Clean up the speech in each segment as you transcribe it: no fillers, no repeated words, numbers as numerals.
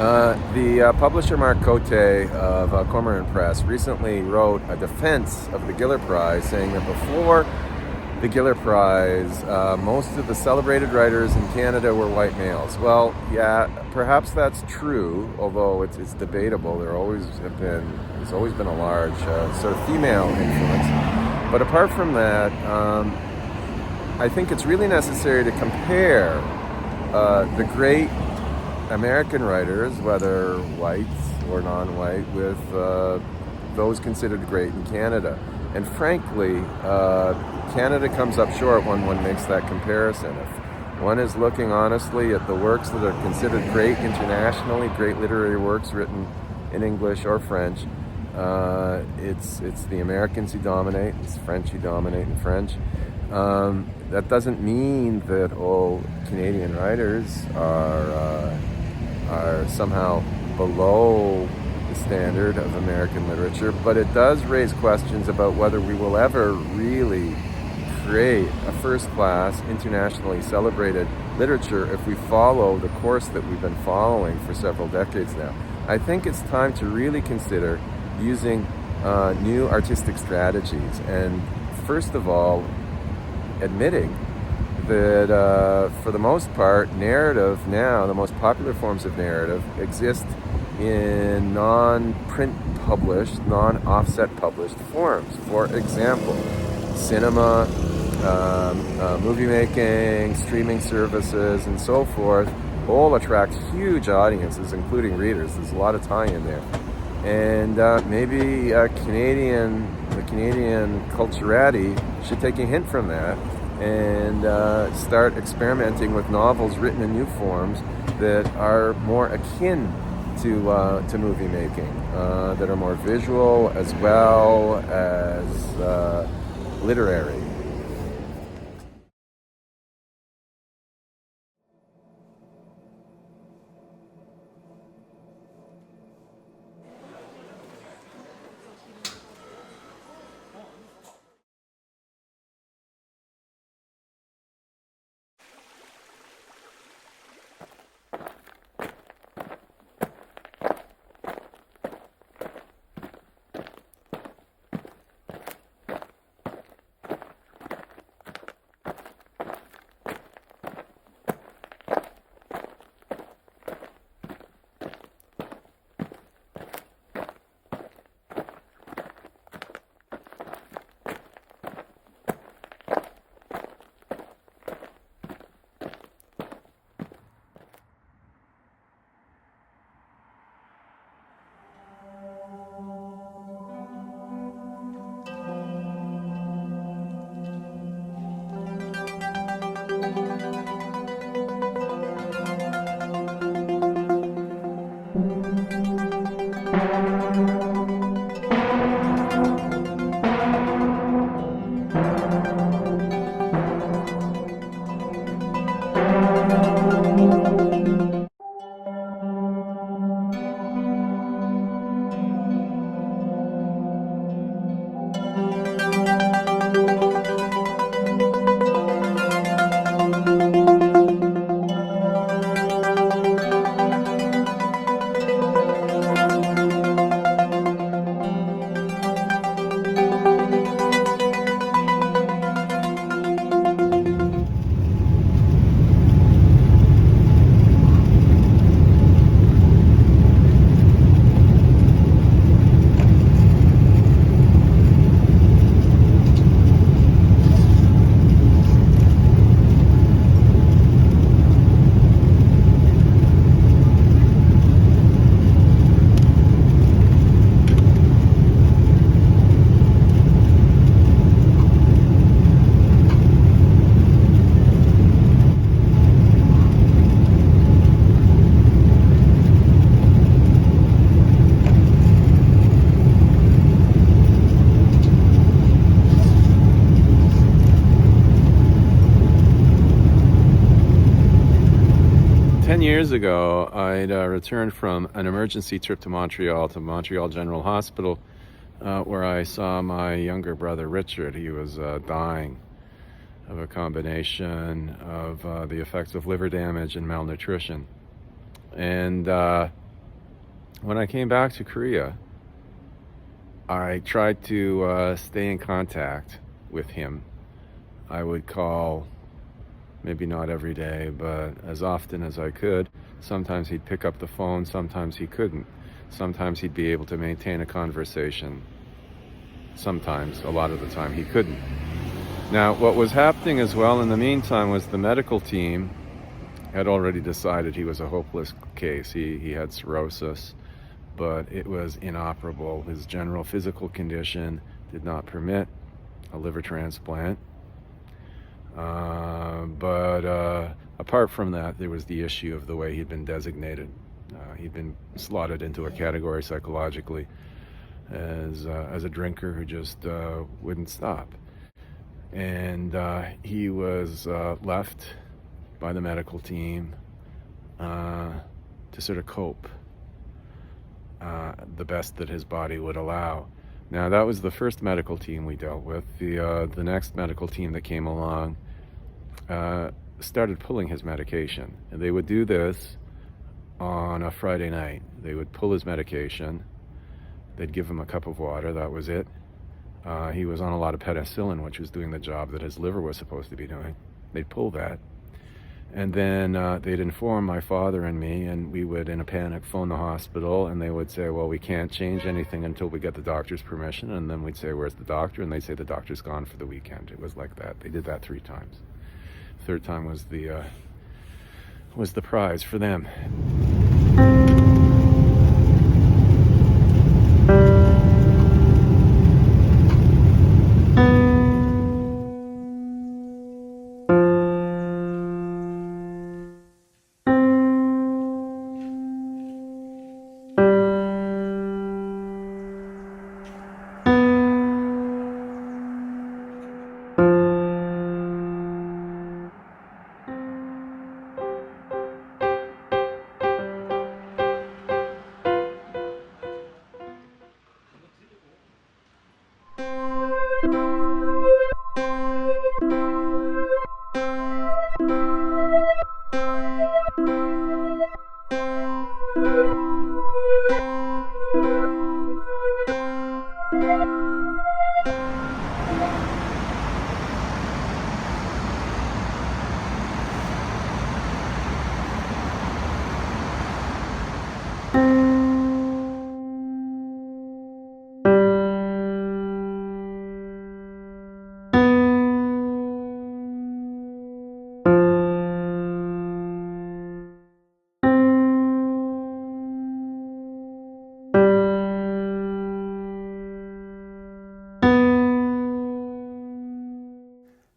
The publisher Mark Cote of Cormoran Press recently wrote a defense of the Giller Prize, saying that before the Giller Prize, most of the celebrated writers in Canada were white males. Well, yeah, perhaps that's true, although it's debatable. There's always been a large sort of female influence. But apart from that, I think it's really necessary to compare the great American writers, whether white or non-white, with those considered great in Canada. And frankly, Canada comes up short when one makes that comparison. If one is looking honestly at the works that are considered great internationally, great literary works written in English or French, it's the Americans who dominate, it's French who dominate in French. That doesn't mean that all Canadian writers are somehow below the standard of American literature, but it does raise questions about whether we will ever really create a first-class, internationally celebrated literature if we follow the course that we've been following for several decades now. I think it's time to really consider using new artistic strategies, and first of all, admitting that for the most part, narrative now, the most popular forms of narrative exist in non-print published, non-offset published forms. For example, cinema, movie making, streaming services, and so forth all attract huge audiences, including readers. There's a lot of tie-in there. And maybe the Canadian culturati should take a hint from that and start experimenting with novels written in new forms that are more akin to movie making, that are more visual as well as literary. 10 years ago, I'd returned from an emergency trip to Montreal General Hospital, where I saw my younger brother Richard. He was dying of a combination of the effects of liver damage and malnutrition. And When I came back to Korea, I tried to stay in contact with him. I would call, maybe not every day, but as often as I could. Sometimes he'd pick up the phone, sometimes he couldn't. Sometimes he'd be able to maintain a conversation. Sometimes, a lot of the time, he couldn't. Now, what was happening as well in the meantime was the medical team had already decided he was a hopeless case. He had cirrhosis, but it was inoperable. His general physical condition did not permit a liver transplant. But apart from that, there was the issue of the way he'd been designated. He'd been slotted into a category psychologically as a drinker who just wouldn't stop. And he was left by the medical team to sort of cope the best that his body would allow. Now, that was the first medical team we dealt with. The next medical team that came along started pulling his medication. And they would do this on a Friday night. They would pull his medication. They'd give him a cup of water. That was it. He was on a lot of penicillin, which was doing the job that his liver was supposed to be doing. They'd pull that. And then they'd inform my father and me, and we would, in a panic, phone the hospital, and they would say, well, we can't change anything until we get the doctor's permission. And then we'd say, where's the doctor? And they'd say, the doctor's gone for the weekend. It was like that. They did that 3 times. Third time was the prize for them.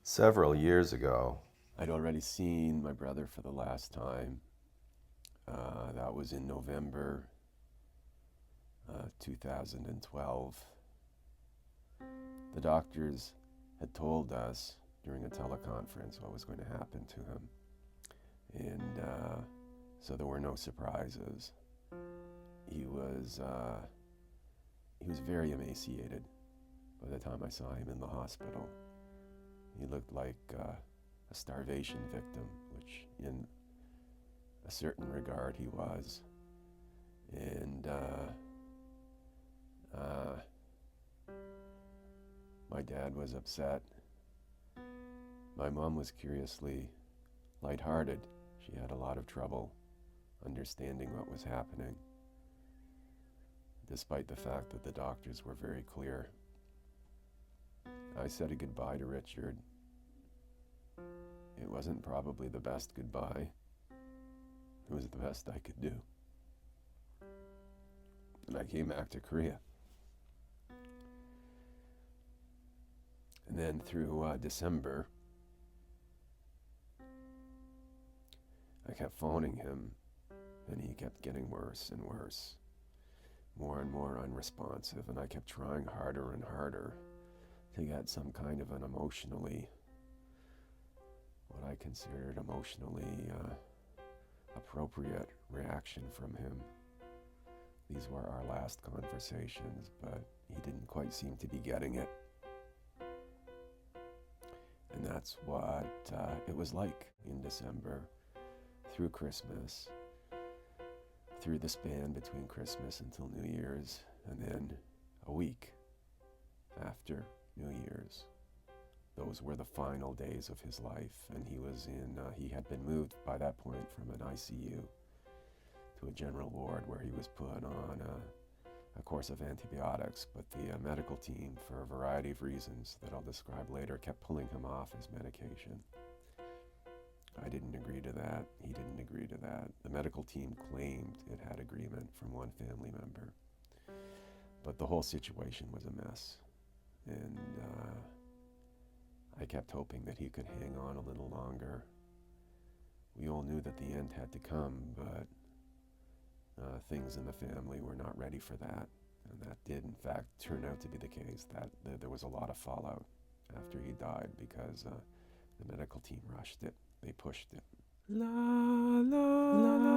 Several years ago, I'd already seen my brother for the last time. That was in November 2012. The doctors had told us during a teleconference what was going to happen to him. And so there were no surprises. He was very emaciated by the time I saw him in the hospital. He looked like a starvation victim, which in a certain regard he was. And my dad was upset. My mom was curiously lighthearted. She had a lot of trouble understanding what was happening, despite the fact that the doctors were very clear. I said a goodbye to Richard. It wasn't probably the best goodbye. It was the best I could do. And I came back to Korea. And then through December, I kept phoning him, and he kept getting worse and worse, more and more unresponsive, and I kept trying harder and harder to get some kind of an what I considered emotionally appropriate reaction from him. These were our last conversations, but he didn't quite seem to be getting it. And that's what it was like in December, through Christmas, through the span between Christmas until New Year's, and then a week after New Year's. Those were the final days of his life, and he had been moved by that point from an ICU to a general ward where he was put on a course of antibiotics, but the medical team, for a variety of reasons that I'll describe later, kept pulling him off his medication. I didn't agree to that. He didn't agree to that. The medical team claimed it had agreement from one family member, but the whole situation was a mess, and I kept hoping that he could hang on a little longer. We all knew that the end had to come, but things in the family were not ready for that. And that did, in fact, turn out to be the case, that there was a lot of fallout after he died because the medical team rushed it. They pushed it. La, la, la, la,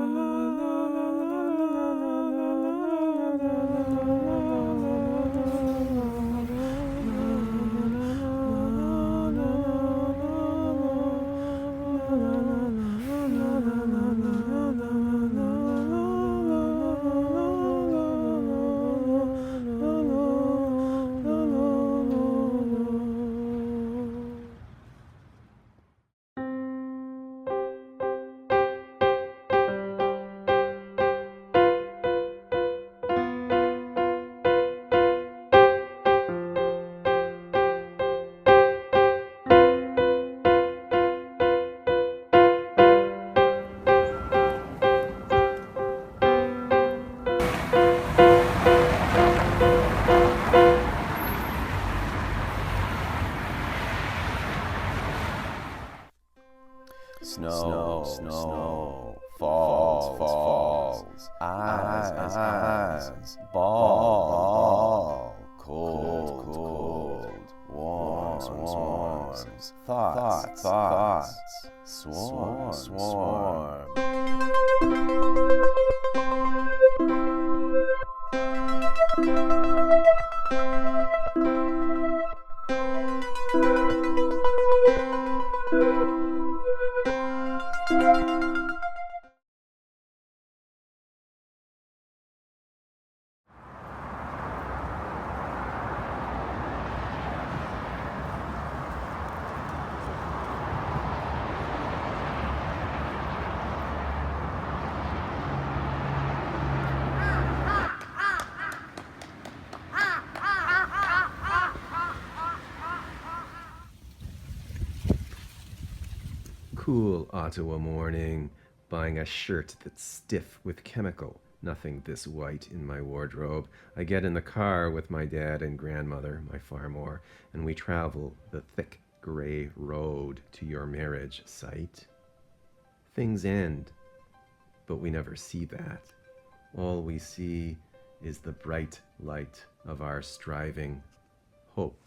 Snow, falls, eyes, ball, cold, warms, thoughts, swarm. Cool Ottawa morning, buying a shirt that's stiff with chemical. Nothing this white in my wardrobe. I get in the car with my dad and grandmother, my farmor, and we travel the thick gray road to your marriage site. Things end, but we never see that. All we see is the bright light of our striving hope.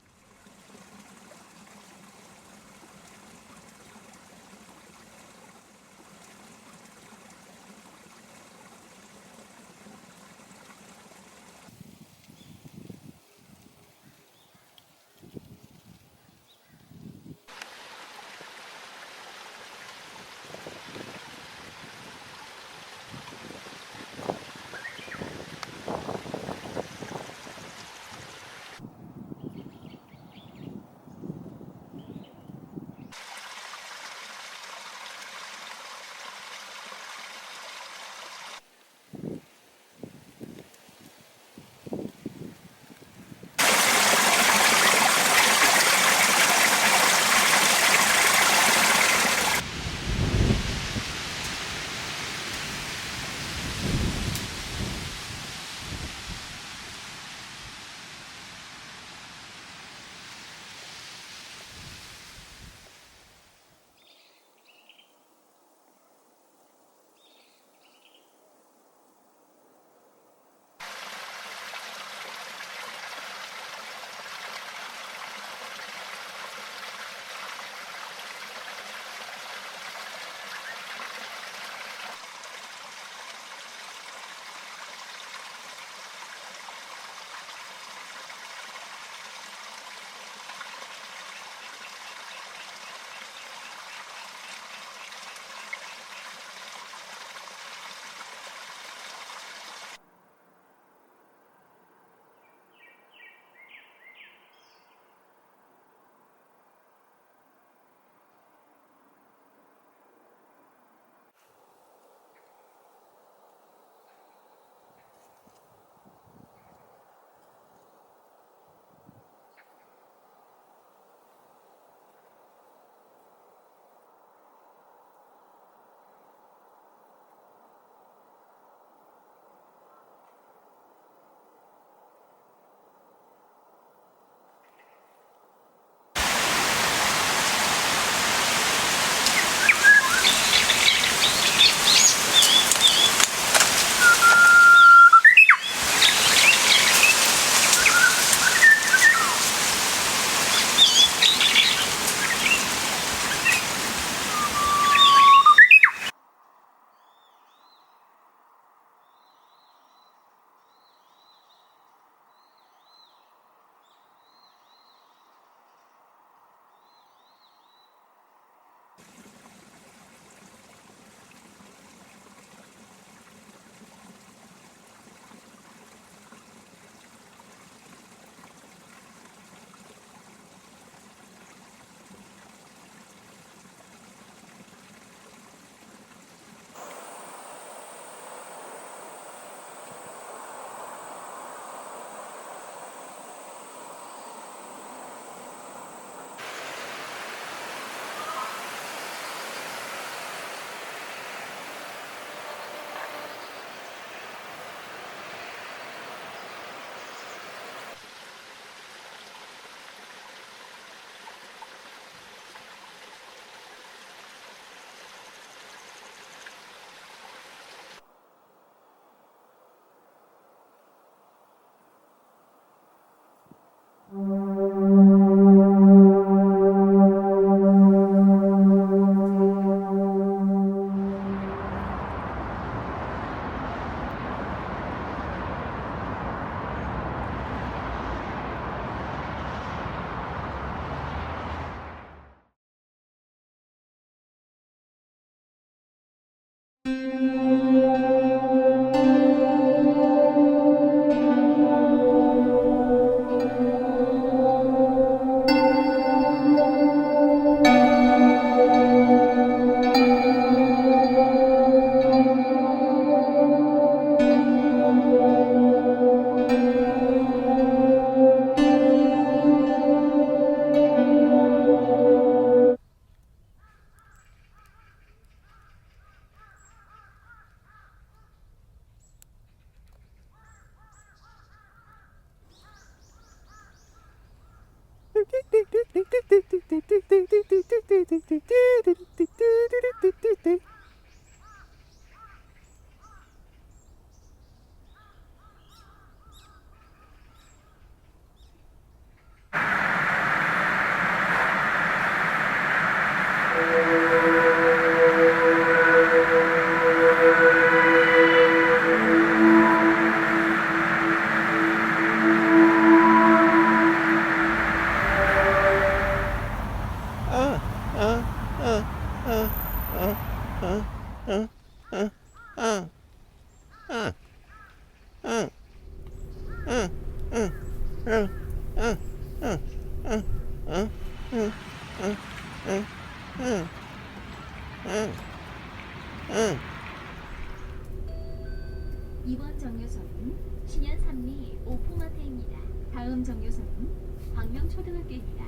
이번 정류소는 신현 삼리 오포마트입니다. 다음 정류소는 광명초등학교입니다.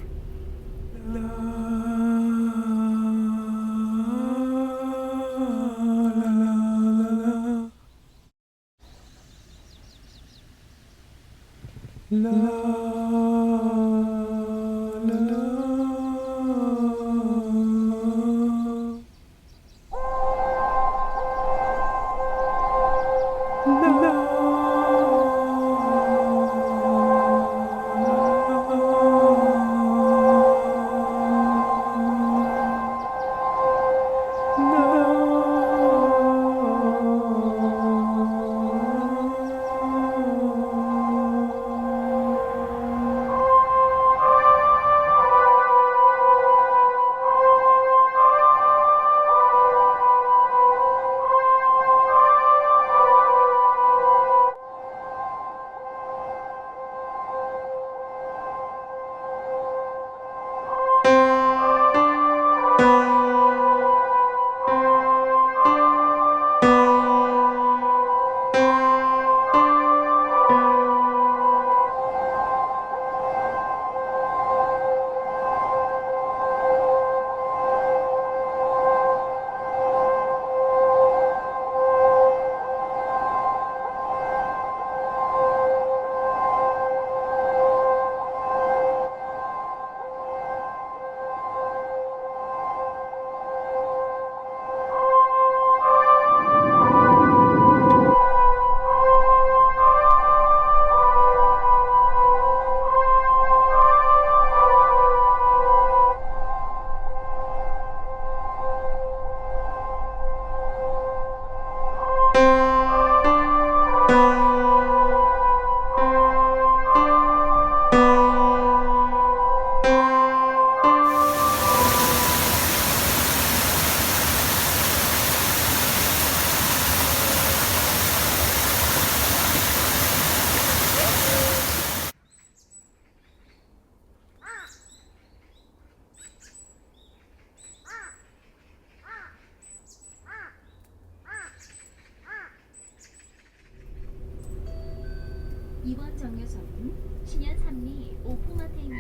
이번 정류소는 신현 삼리 오포마트입니다.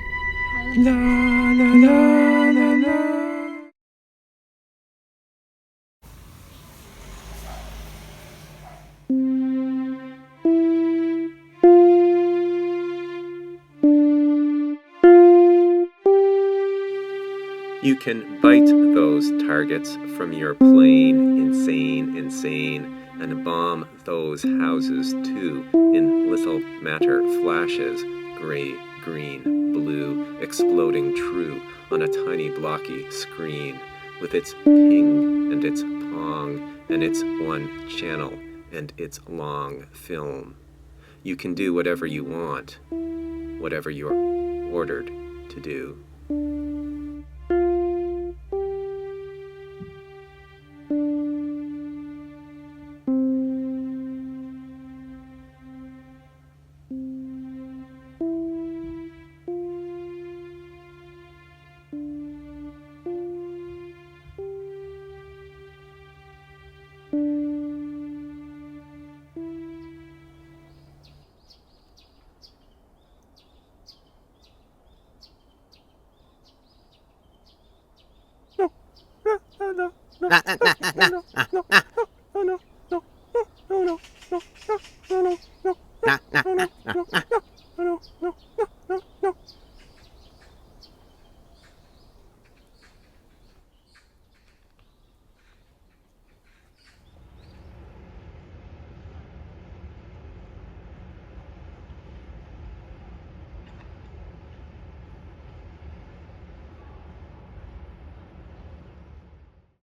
다음 You can bite those targets from your plane, insane, and bomb those houses too in little matter flashes, gray, green, blue, exploding true on a tiny blocky screen, with its ping and its pong and its one channel and its long film. You can do whatever you want, whatever you're ordered to do. no, no, no, no, no.